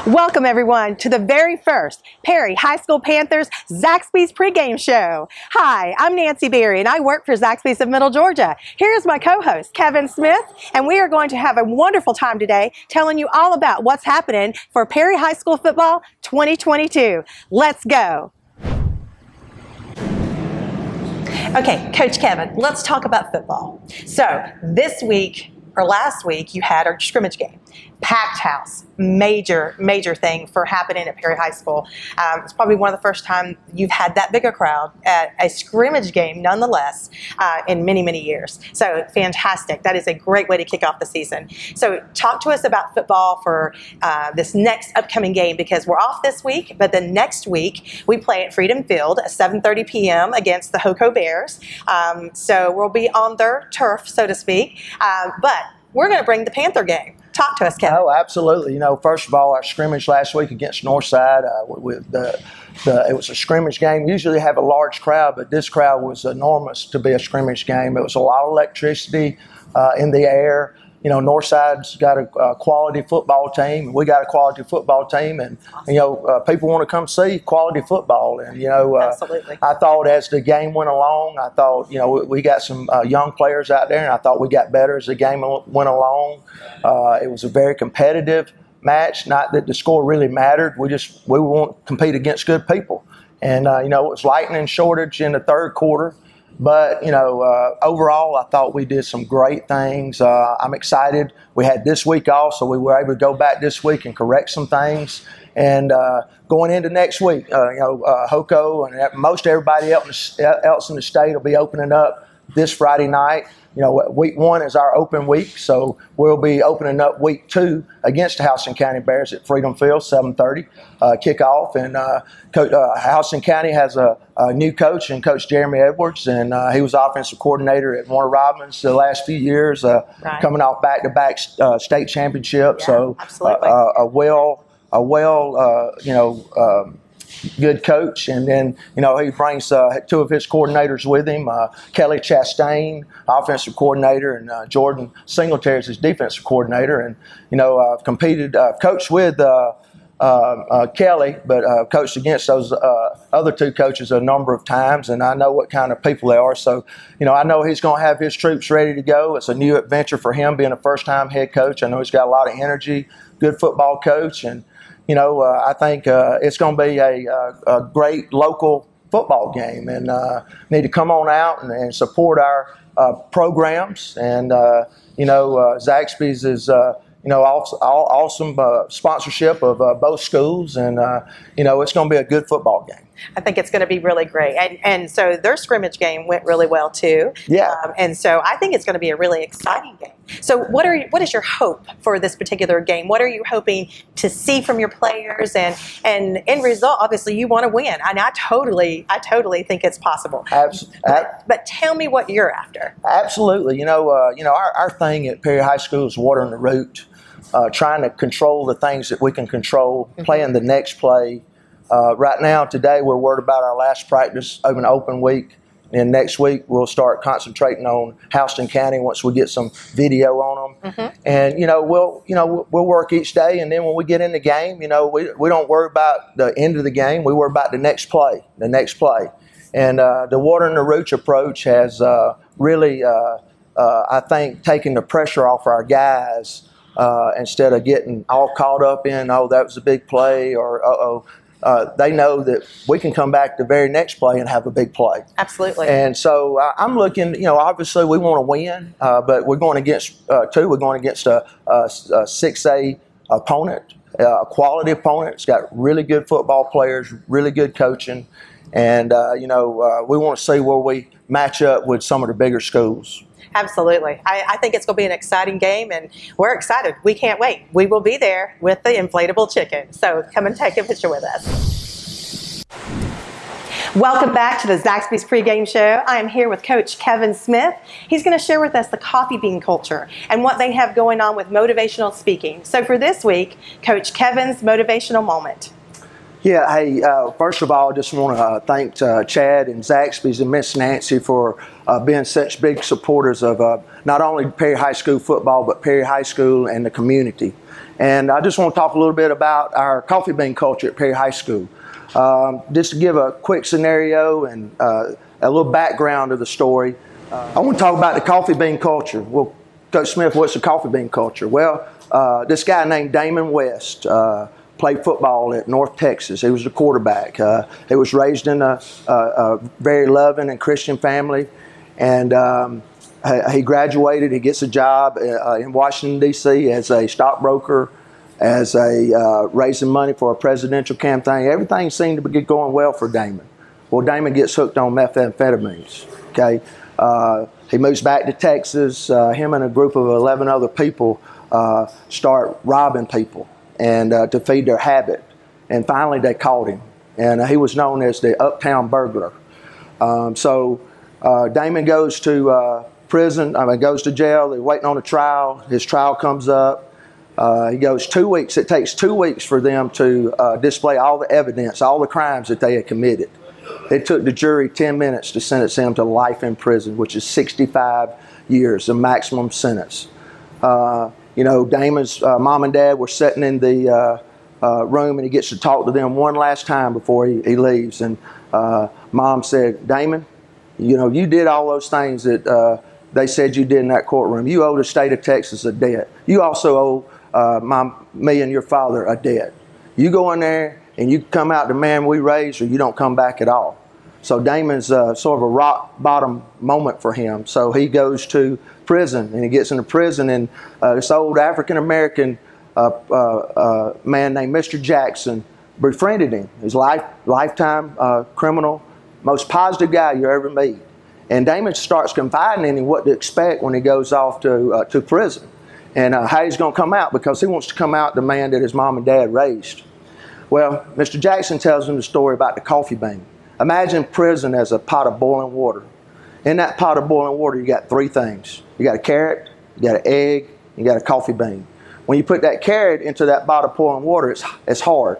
Welcome everyone to the very first Perry High School Panthers Zaxby's pregame show. Hi, I'm Nancy Berry and I work for Zaxby's of Middle Georgia. Here's my co-host Kevin Smith, and we are going to have a wonderful time today telling you all about what's happening for Perry High School football 2022. Let's go. Okay, Coach Kevin, let's talk about football. So this week or last week you had our scrimmage game. Packed house, major thing for happening at Perry High School. It's probably one of the first time you've had that big a crowd at a scrimmage game, nonetheless, in many years. So fantastic. That is a great way to kick off the season. So talk to us about football for this next upcoming game, because we're off this week, but the next week we play at Freedom Field at 7:30 p.m. against the Hoko Bears. So we'll be on their turf, so to speak, but we're going to bring the Panther game. Talk to us, Kevin. Oh, absolutely. You know, first of all, our scrimmage last week against Northside, it was a scrimmage game. Usually have a large crowd, but this crowd was enormous to be a scrimmage game. It was a lot of electricity in the air. You know, Northside's got a quality football team. We got a quality football team, and you know, people want to come see quality football. And you know, absolutely. I thought as the game went along, I thought, you know, we got some young players out there, and I thought we got better as the game went along. It was a very competitive match. Not that the score really mattered. We want to compete against good people, and you know, it was lightning shortage in the third quarter. But, you know, overall, I thought we did some great things. I'm excited. We had this week off, so we were able to go back this week and correct some things. And going into next week, you know, Hoko and most everybody else in the state will be opening up this Friday night. You know, week one is our open week, so we'll be opening up week two against the Houston County Bears at Freedom Field, 7:30 kickoff. And Houston County has a new coach, and Coach Jeremy Edwards, and he was offensive coordinator at Warner Robins the last few years, right. Coming off back-to-back state championships. Yeah, so absolutely. You know, good coach. And then, you know, he brings two of his coordinators with him, Kelly Chastain, offensive coordinator, and Jordan Singletary is his defensive coordinator. And, you know, I've coached with Kelly, but coached against those other two coaches a number of times, and I know what kind of people they are. So, you know, I know he's going to have his troops ready to go. It's a new adventure for him being a first-time head coach. I know he's got a lot of energy, good football coach, and you know, I think it's going to be a great local football game, and need to come on out and support our programs. And you know, Zaxby's is you know, awesome sponsorship of both schools, and you know, it's going to be a good football game. I think it's going to be really great. And so their scrimmage game went really well too. Yeah. And so I think it's going to be a really exciting game. So what is your hope for this particular game? What are you hoping to see from your players? And end result, obviously you want to win. And I totally think it's possible. But tell me what you're after. Absolutely. You know, our thing at Perry High School is watering the root, trying to control the things that we can control, playing the next play. Right now, today, we're worried about our last practice of an open week. And next week, we'll start concentrating on Houston County once we get some video on them. And, you know, we'll work each day. And then when we get in the game, you know, we don't worry about the end of the game. We worry about the next play. And the watering the roots approach has really, I think, taken the pressure off our guys instead of getting all caught up in, oh, that was a big play, or uh-oh. They know that we can come back the very next play and have a big play. Absolutely. And so I'm looking, you know, obviously we want to win, but we're going against a 6A opponent, a quality opponent. It's got really good football players, really good coaching. And, you know, we want to see where we match up with some of the bigger schools. Absolutely. I think it's going to be an exciting game, and we're excited. We can't wait. We will be there with the inflatable chicken. So come and take a picture with us. Welcome back to the Zaxby's pregame show. I am here with Coach Kevin Smith. He's going to share with us the coffee bean culture and what they have going on with motivational speaking. So for this week, Coach Kevin's motivational moment. Yeah, hey, first of all, I just want to thank Chad and Zaxby's and Miss Nancy for being such big supporters of not only Perry High School football, but Perry High School and the community. And I just want to talk a little bit about our coffee bean culture at Perry High School. Just to give a quick scenario and a little background of the story, I want to talk about the coffee bean culture. Well, Coach Smith, what's the coffee bean culture? Well, this guy named Damon West played football at North Texas. He was a quarterback. He was raised in a very loving and Christian family, and he graduated. He gets a job in Washington, D.C. as a stockbroker, as a raising money for a presidential campaign. Everything seemed to be going well for Damon. Well, Damon gets hooked on methamphetamines. Okay, he moves back to Texas. Him and a group of 11 other people start robbing people and to feed their habit. And finally, they caught him, and he was known as the Uptown Burglar. So Damon goes to prison. Goes to jail. They're waiting on a trial. His trial comes up. He goes 2 weeks. It takes 2 weeks for them to display all the evidence, all the crimes that they had committed. It took the jury 10 minutes to sentence him to life in prison, which is 65 years, the maximum sentence. You know, Damon's mom and dad were sitting in the room, and he gets to talk to them one last time before he leaves. And mom said, Damon, you know, you did all those things that they said you did in that courtroom. You owe the state of Texas a debt. You also owe me and your father a debt. You go in there and you come out the man we raised, or you don't come back at all. So Damon's sort of a rock bottom moment for him. So he goes to prison, and he gets into prison, and this old African-American man named Mr. Jackson befriended him. He's a lifetime criminal, most positive guy you ever meet. And Damon starts confiding in him what to expect when he goes off to prison, and how he's going to come out, because he wants to come out the man that his mom and dad raised. Well, Mr. Jackson tells him the story about the coffee bean. Imagine prison as a pot of boiling water. In that pot of boiling water, you got three things. You got a carrot, you got an egg, you got a coffee bean. When you put that carrot into that pot of boiling water, it's hard.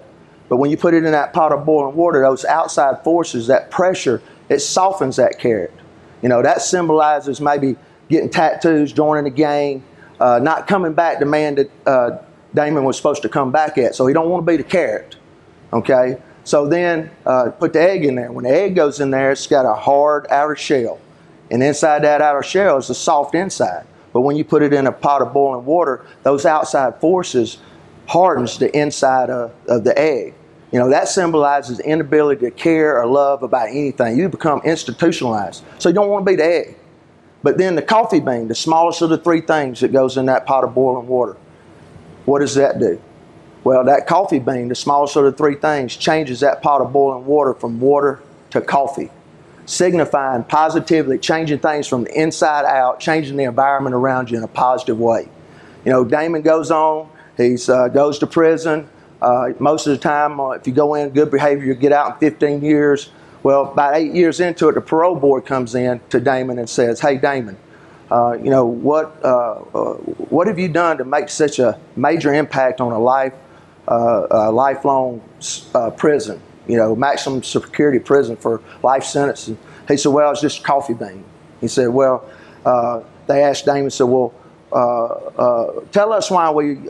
But when you put it in that pot of boiling water, those outside forces, that pressure, it softens that carrot. You know, that symbolizes maybe getting tattoos, joining a gang, not coming back the man that Damon was supposed to come back at. So he don't want to be the carrot, okay? So then put the egg in there. When the egg goes in there, it's got a hard outer shell. And inside that outer shell is a soft inside. But when you put it in a pot of boiling water, those outside forces hardens the inside of the egg. You know, that symbolizes the inability to care or love about anything. You become institutionalized. So you don't want to be the egg. But then the coffee bean, the smallest of the three things that goes in that pot of boiling water, what does that do? Well, that coffee bean, the smallest of the three things, changes that pot of boiling water from water to coffee, signifying positively, changing things from the inside out, changing the environment around you in a positive way. You know, Damon goes on, he goes to prison. Most of the time, if you go in good behavior, you get out in 15 years. Well, about 8 years into it, the parole board comes in to Damon and says, hey, Damon, you know, what have you done to make such a major impact on a lifelong prison, you know, maximum security prison for life sentence? And he said, well, it's just a coffee bean. He said, well, they asked Damon, said, well, tell us why we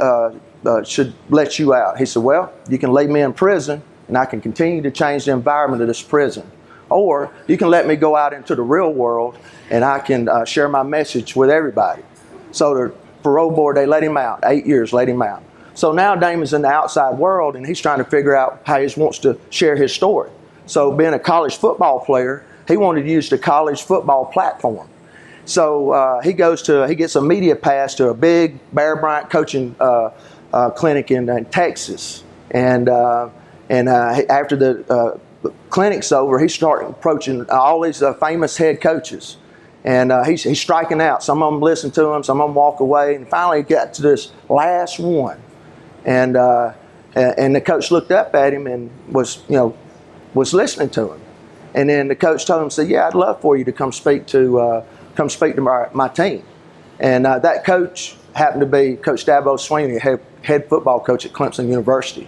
should let you out. He said, well, you can leave me in prison and I can continue to change the environment of this prison. Or you can let me go out into the real world and I can share my message with everybody. So the parole board, they let him out. 8 years, let him out. So now Damon's in the outside world and he's trying to figure out how he wants to share his story. So being a college football player, he wanted to use the college football platform. So he gets a media pass to a big Bear Bryant coaching clinic in Texas. And after the clinic's over, he started approaching all these famous head coaches. And he's striking out. Some of them listen to him, some of them walk away. And finally he got to this last one. And the coach looked up at him and was listening to him. And then the coach told him, said, yeah, I'd love for you to come speak to my team. And that coach happened to be Coach Dabo Sweeney, head football coach at Clemson University.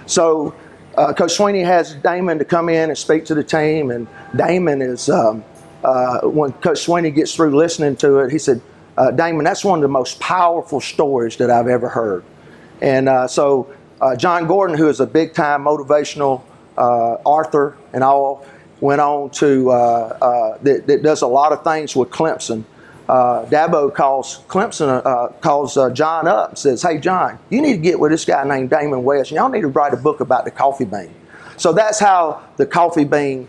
So Coach Sweeney has Damon to come in and speak to the team, and Damon is, when Coach Sweeney gets through listening to it, he said, Damon, that's one of the most powerful stories that I've ever heard. And so John Gordon, who is a big-time motivational author and all, went on to, that does a lot of things with Clemson. Dabo calls John up and says, hey, John, you need to get with this guy named Damon West. Y'all need to write a book about the coffee bean. So that's how the coffee bean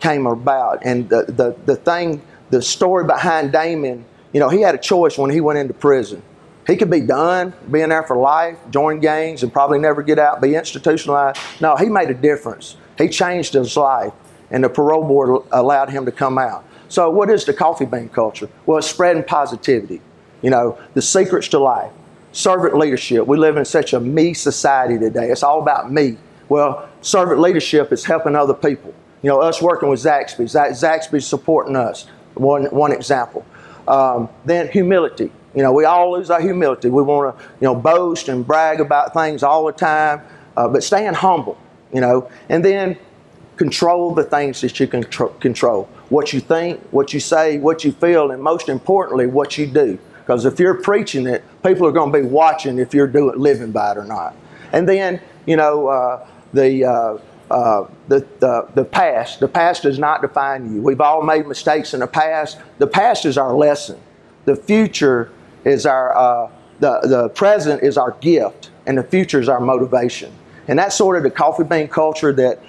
came about. And the story behind Damon, you know, he had a choice when he went into prison. He could be done, being there for life, join gangs, and probably never get out, be institutionalized. No, he made a difference. He changed his life, and the parole board allowed him to come out. So what is the coffee bean culture? Well, it's spreading positivity. You know, the secrets to life, servant leadership. We live in such a me society today. It's all about me. Well, servant leadership is helping other people. You know, us working with Zaxby. Zaxby's supporting us. One example. Then humility. You know, we all lose our humility. We want to, you know, boast and brag about things all the time, but staying humble, you know. And then control the things that you can control. What you think, what you say, what you feel, and most importantly, what you do. Because if you're preaching it, people are going to be watching if you're living by it or not. And then, you know, the past. The past does not define you. We've all made mistakes in the past. The past is our lesson. The future is our, the present is our gift, and the future is our motivation. And that's sort of the coffee bean culture that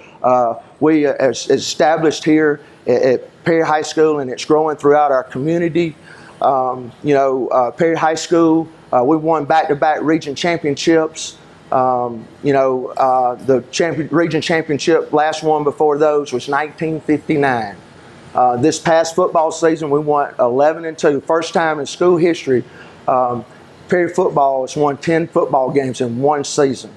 we established here at Perry High School, and it's growing throughout our community. You know, Perry High School, we won back-to-back region championships. You know, the region championship, last one before those was 1959. This past football season, we won 11-2. First time in school history, Perry football has won 10 football games in one season.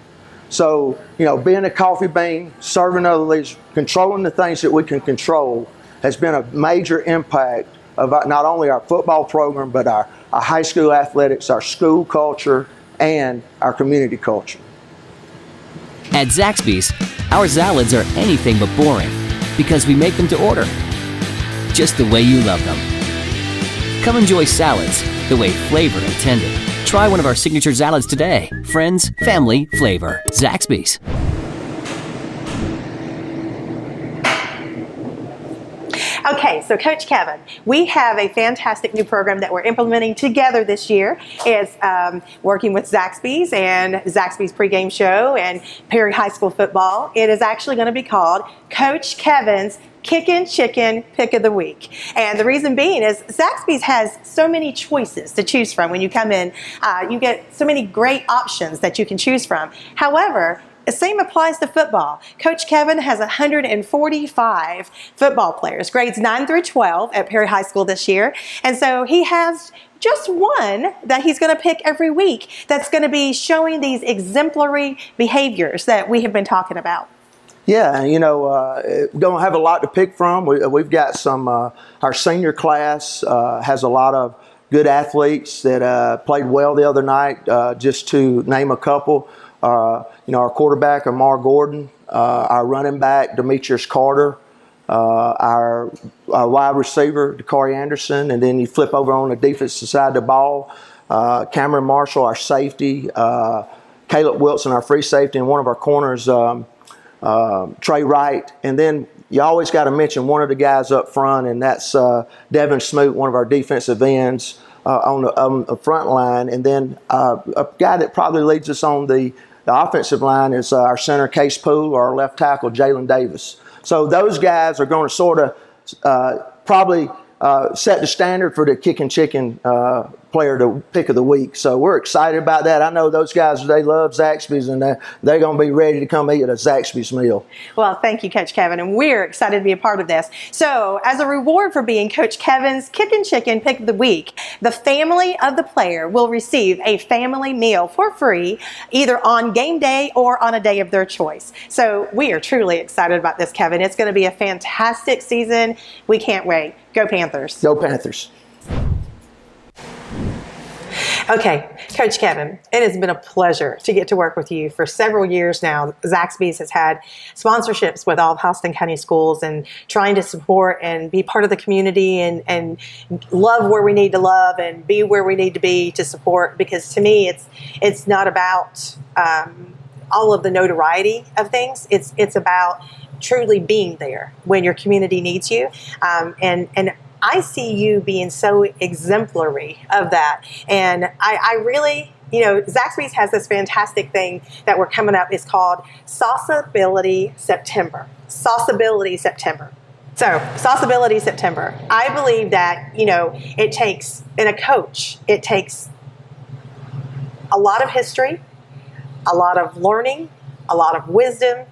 So, you know, being a coffee bean, serving other leaders, controlling the things that we can control has been a major impact of not only our football program, but our high school athletics, our school culture, and our community culture. At Zaxby's, our salads are anything but boring because we make them to order, just the way you love them. Come enjoy salads the way flavor intended. Try one of our signature salads today. Friends, family, flavor. Zaxby's. Okay, so Coach Kevin, we have a fantastic new program that we're implementing together this year. It's working with Zaxby's and Zaxby's pregame show and Perry High School football. It is actually going to be called Coach Kevin's Kickin' Chicken Pick of the Week. And the reason being is Zaxby's has so many choices to choose from. When you come in, you get so many great options that you can choose from. However, the same applies to football. Coach Kevin has 145 football players, grades 9 through 12 at Perry High School this year. And so he has just one that he's going to pick every week that's going to be showing these exemplary behaviors that we have been talking about. Yeah, you know, going to have a lot to pick from. We've got some, our senior class has a lot of good athletes that played well the other night, just to name a couple. You know, our quarterback, Amar Gordon, our running back, Demetrius Carter, our wide receiver, Dakari Anderson, and then you flip over on the defensive side of the ball, Cameron Marshall, our safety, Caleb Wilson, our free safety, and one of our corners, Trey Wright. And then you always got to mention one of the guys up front, and that's Devin Smoot, one of our defensive ends on the front line. And then a guy that probably leads us on the offensive line is our center, Case Poole, or our left tackle, Jalen Davis. So those guys are going to sort of probably set the standard for the kicking chicken player to pick of the week. So we're excited about that. I know those guys, they love Zaxby's, and they're going to be ready to come eat at a Zaxby's meal. Well, thank you, Coach Kevin, and we're excited to be a part of this. So as a reward for being Coach Kevin's Kickin' Chicken Pick of the Week, the family of the player will receive a family meal for free, either on game day or on a day of their choice. So we are truly excited about this, Kevin. It's going to be a fantastic season. We can't wait. Go Panthers. Go Panthers. Okay, Coach Kevin, it has been a pleasure to get to work with you for several years now. Zaxby's has had sponsorships with all of Houston County schools and trying to support and be part of the community and love where we need to love and be where we need to be to support, because to me it's not about all of the notoriety of things. It's about truly being there when your community needs you. And I see you being so exemplary of that. And I really, Zaxby's has this fantastic thing that we're coming up. It's called Sauceability September. Sauceability September. So, Sauceability September. I believe that, it takes, in a coach, it takes a lot of history, a lot of learning, a lot of wisdom,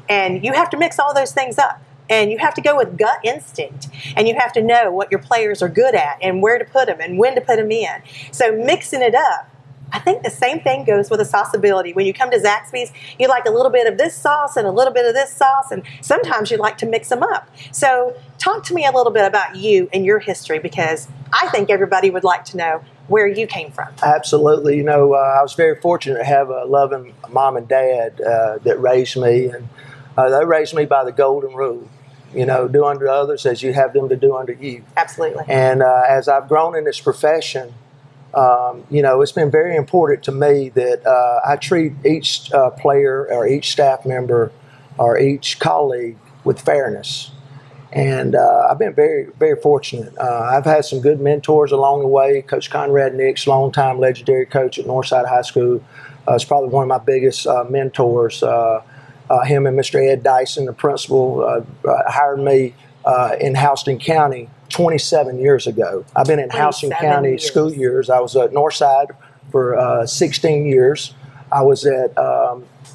and you have to mix all those things up. And you have to go with gut instinct, and you have to know what your players are good at and where to put them and when to put them in. So mixing it up, I think the same thing goes with a sauceability. When you come to Zaxby's, you like a little bit of this sauce and a little bit of this sauce, and sometimes you like to mix them up. So talk to me a little bit about you and your history, because I think everybody would like to know where you came from. Absolutely. I was very fortunate to have a loving mom and dad that raised me, and they raised me by the golden rule. Do unto others as you have them to do unto you. Absolutely. And as I've grown in this profession, it's been very important to me that I treat each player or each staff member or each colleague with fairness. And I've been very, very fortunate. I've had some good mentors along the way. Coach Conrad Nix, longtime legendary coach at Northside High School, is probably one of my biggest mentors. Him and Mr. Ed Dyson, the principal, hired me in Houston County 27 years ago. I've been in Houston County school years. I was at Northside for 16 years. I was at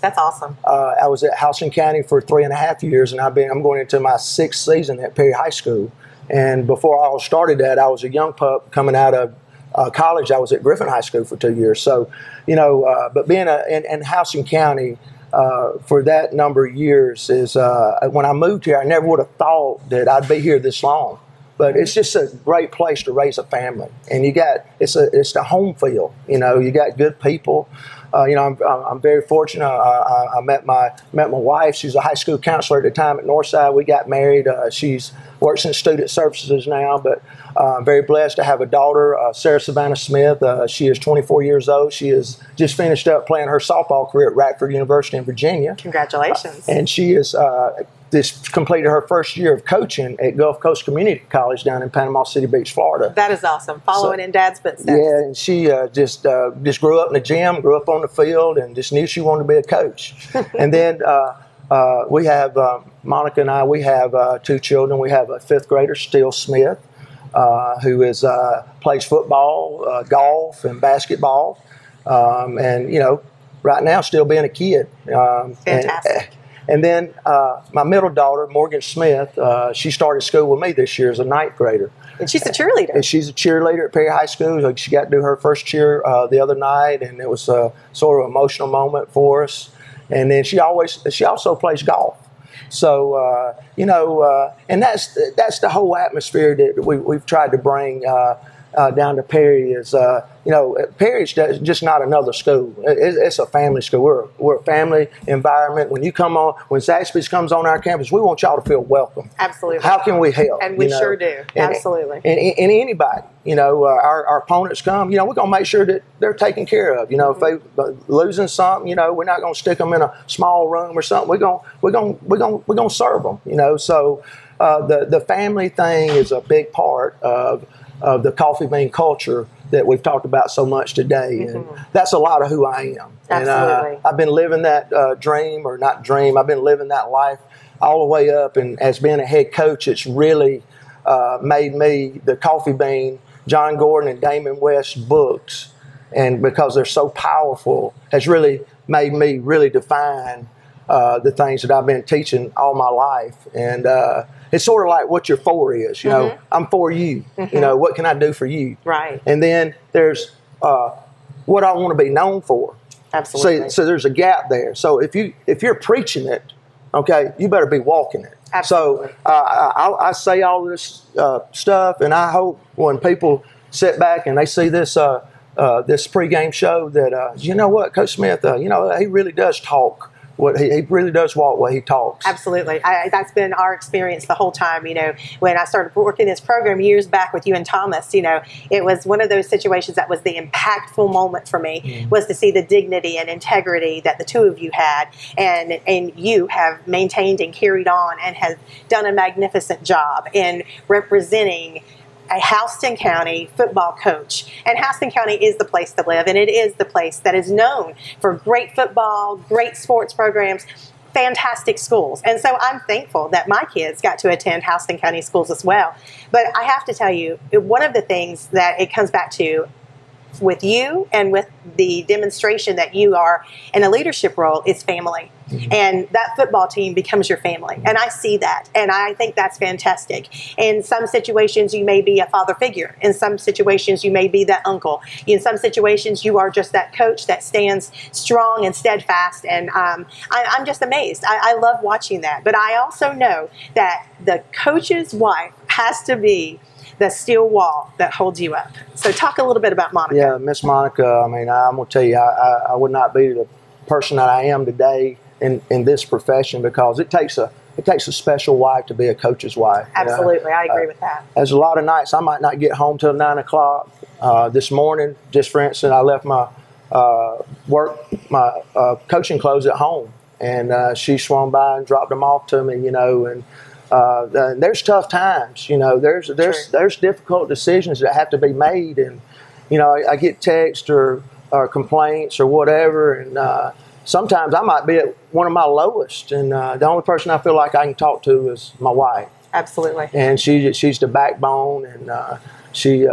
that's awesome. I was at Houston County for 3.5 years, and I'm going into my 6th season at Perry High School. And before I started that, I was a young pup coming out of college. I was at Griffin High School for 2 years. So, but being in Houston County for that number of years is when I moved here, I never would have thought that I'd be here this long. But it's just a great place to raise a family, and it's the home field. You got good people. I'm very fortunate. I met my wife. She's a high school counselor at the time at Northside. We got married. She's works in student services now, but I'm very blessed to have a daughter, Sarah Savannah Smith. She is 24 years old. She has just finished up playing her softball career at Radford University in Virginia. Congratulations. And she is just completed her first year of coaching at Gulf Coast Community College down in Panama City Beach, Florida. That is awesome. Following in Dad's footsteps. Yeah, and she just grew up in the gym, grew up on the field, and just knew she wanted to be a coach. And then we have, Monica and I, we have 2 children. We have a 5th grader, Steele Smith, who plays football, golf, and basketball. And, right now still being a kid. Fantastic. And then my middle daughter, Morgan Smith, she started school with me this year as a 9th grader. And she's a cheerleader. And she's a cheerleader at Perry High School. She got to do her first cheer the other night, and it was a sort of emotional moment for us. And then she also plays golf. So, and that's the whole atmosphere that we've tried to bring down to Perry is, Perry's just not another school. It's a family school. We're a family environment. When Zaxby's comes on our campus, we want y'all to feel welcome. Absolutely. How can we help? And we sure do. Absolutely. And anybody, our opponents come, we're going to make sure that they're taken care of. If they losing something, we're not going to stick them in a small room or something. We're going to serve them. So the family thing is a big part of the coffee bean culture that we've talked about so much today. And that's a lot of who I am. Absolutely. And I've been living that I've been living that life all the way up. And as being a head coach, it's really made me the Coffee Bean, John Gordon and Damon West books. And because they're so powerful, has really made me really define the things that I've been teaching all my life. And it's sort of like what your for is, I'm for you, what can I do for you? Right. And then there's what I want to be known for. Absolutely. So there's a gap there. So if you're preaching it, okay, you better be walking it. Absolutely. So I say all this stuff, and I hope when people sit back and they see this this pregame show that, you know what, Coach Smith, you know, he really does talk. He really does walk what he talks. Absolutely. That's been our experience the whole time. You know, when I started working this program years back with you and Thomas, you know, it was one of those situations that was the impactful moment for me, was to see the dignity and integrity that the two of you had, and you have maintained and carried on and have done a magnificent job in representing a Houston County football coach. And Houston County is the place to live, and it is the place that is known for great football, great sports programs, fantastic schools. And so I'm thankful that my kids got to attend Houston County schools as well. But I have to tell you, one of the things that it comes back to with you and with the demonstration that you are in a leadership role is family. And that football team becomes your family. And I see that. And I think that's fantastic. In some situations, you may be a father figure. In some situations, you may be that uncle. In some situations, you are just that coach that stands strong and steadfast. And I'm just amazed. I love watching that. But I also know that the coach's wife has to be the steel wall that holds you up. So talk a little bit about Monica. Yeah, Miss Monica, I mean, I'm going to tell you, I would not be the person that I am today in this profession, because it takes a special wife to be a coach's wife. Absolutely, I agree with that. There's a lot of nights I might not get home till 9 o'clock. This morning, just for instance, I left my coaching clothes at home, and she swung by and dropped them off to me, you know, and there's tough times, you know, there's difficult decisions that have to be made, and, you know, I get texts or complaints or whatever, and sometimes I might be at one of my lowest, and the only person I feel like I can talk to is my wife. Absolutely. And she's the backbone, and she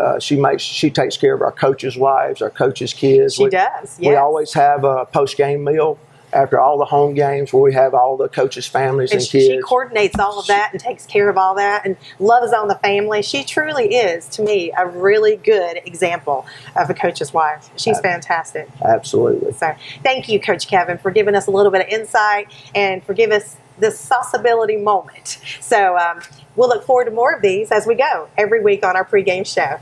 takes care of our coaches' wives, our coaches' kids. She does. Yes. We always have a post-game meal after all the home games where we have all the coaches' families and kids. She coordinates all of that and takes care of all that and loves on the family. She truly is, to me, a really good example of a coach's wife. She's fantastic. Absolutely. So thank you, Coach Kevin, for giving us a little bit of insight and for giving us this sauceability moment. So we'll look forward to more of these as we go every week on our pregame show.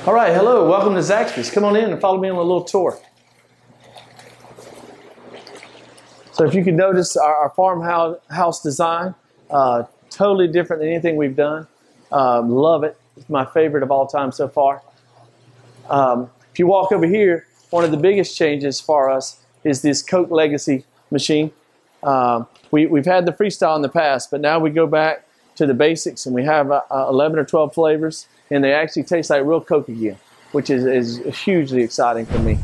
All right, hello, welcome to Zaxby's. Come on in and follow me on a little tour. So if you can notice our farmhouse design, totally different than anything we've done. Love it. It's my favorite of all time so far. If you walk over here, one of the biggest changes for us is this Coke Legacy machine. We've had the freestyle in the past, but now we go back to the basics, and we have 11 or 12 flavors, and they actually taste like real Coke again, which is hugely exciting for me.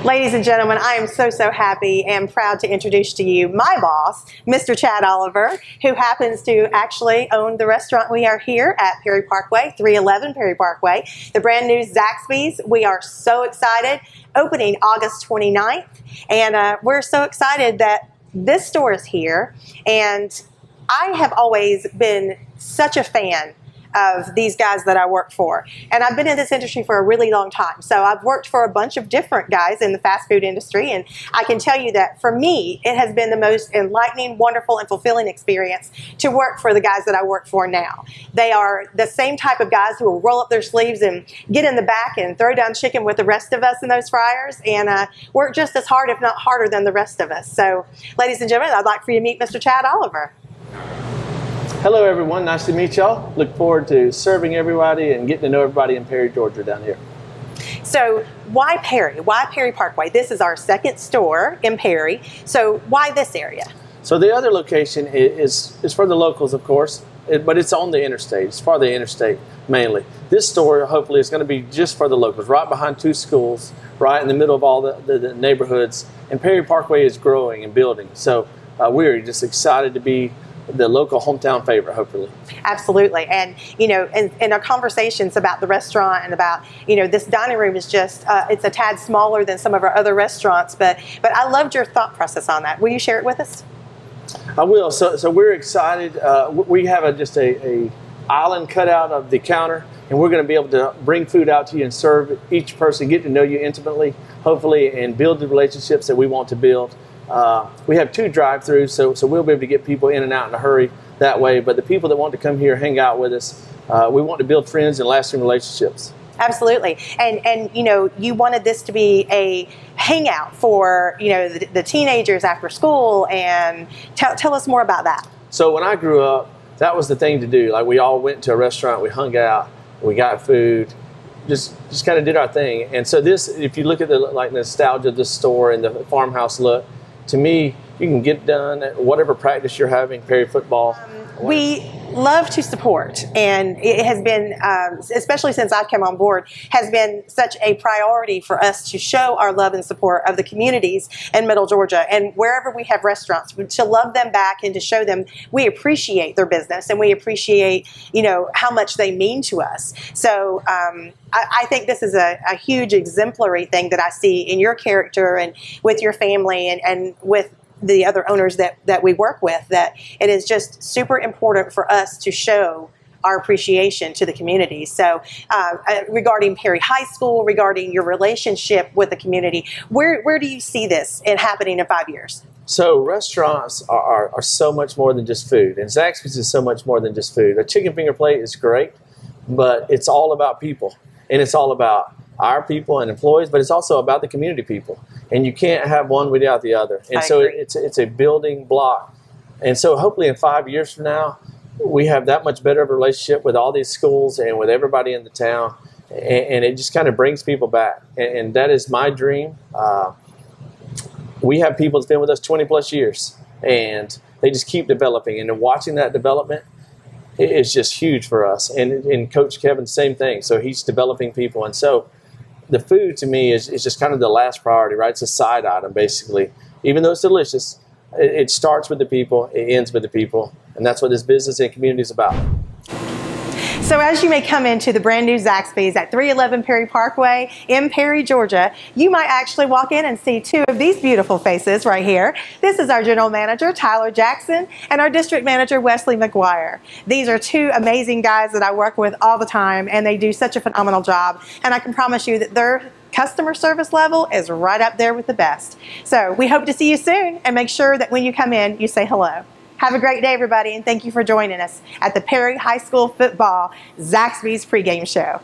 Ladies and gentlemen, I am so happy and proud to introduce to you my boss, Mr. Chad Oliver, who happens to actually own the restaurant we are here at Perry Parkway, 311 Perry Parkway, the brand new Zaxby's. We are so excited, opening August 29th, and we're so excited that this store is here, and I have always been such a fan of these guys that I work for. And I've been in this industry for a really long time. So I've worked for a bunch of different guys in the fast food industry, and I can tell you that for me, it has been the most enlightening, wonderful, and fulfilling experience to work for the guys that I work for now. They are the same type of guys who will roll up their sleeves and get in the back and throw down chicken with the rest of us in those fryers, and work just as hard, if not harder, than the rest of us. So, ladies and gentlemen, I'd like for you to meet Mr. Chad Oliver. Hello everyone, nice to meet y'all. Look forward to serving everybody and getting to know everybody in Perry, Georgia down here. So why Perry? Why Perry Parkway? This is our second store in Perry. So why this area? So the other location is for the locals, of course, but it's on the interstate. It's for the interstate mainly. This store hopefully is going to be just for the locals, right behind two schools, right in the middle of all the neighborhoods. And Perry Parkway is growing and building. So we're just excited to be the local hometown favorite, hopefully. Absolutely. And, you know, in our conversations about the restaurant and about, you know, this dining room is just, it's a tad smaller than some of our other restaurants, but I loved your thought process on that. Will you share it with us? I will. So we're excited. We have just a island cut out of the counter, and we're going to be able to bring food out to you and serve each person, get to know you intimately, hopefully, and build the relationships that we want to build. We have 2 drive-throughs, so we'll be able to get people in and out in a hurry. that way. But the people that want to come here, hang out with us, we want to build friends and lasting relationships. Absolutely. And you know, you wanted this to be a hangout for, you know, the teenagers after school, and tell us more about that. So when I grew up, that was the thing to do. Like, we all went to a restaurant, we hung out, we got food, just kind of did our thing. And so this, if you look at the nostalgia of this store and the farmhouse look, to me, you can get done at whatever practice you're having, Perry football. We love to support, and it has been, especially since I've come on board, has been such a priority for us to show our love and support of the communities in Middle Georgia, and wherever we have restaurants, to love them back and to show them we appreciate their business and we appreciate, you know, how much they mean to us. So I think this is a huge exemplary thing that I see in your character and with your family and with the other owners that we work with, that it is just super important for us to show our appreciation to the community. So regarding Perry High School, regarding your relationship with the community, where do you see this happening in 5 years? So restaurants are so much more than just food, and Zaxby's is so much more than just food. A chicken finger plate is great, but it's all about people, and it's all about our people and employees, but it's also about the community people. And you can't have one without the other. And so it's a building block. And so hopefully in 5 years from now, we have that much better of a relationship with all these schools and with everybody in the town. And it just kind of brings people back. And that is my dream. We have people that's been with us 20 plus years, and they just keep developing. And watching that development is just huge for us. And Coach Kevin, same thing. So he's developing people. And so the food to me is just kind of the last priority, right? It's a side item, basically. Even though it's delicious, it starts with the people, it ends with the people. And that's what this business and community is about. So as you may come into the brand new Zaxby's at 311 Perry Parkway in Perry, Georgia, you might actually walk in and see two of these beautiful faces right here. This is our general manager, Tyler Jackson, and our district manager, Wesley McGuire. These are two amazing guys that I work with all the time, and they do such a phenomenal job. And I can promise you that their customer service level is right up there with the best. So we hope to see you soon, and make sure that when you come in, you say hello. Have a great day, everybody, and thank you for joining us at the Perry High School Football Zaxby's pregame show.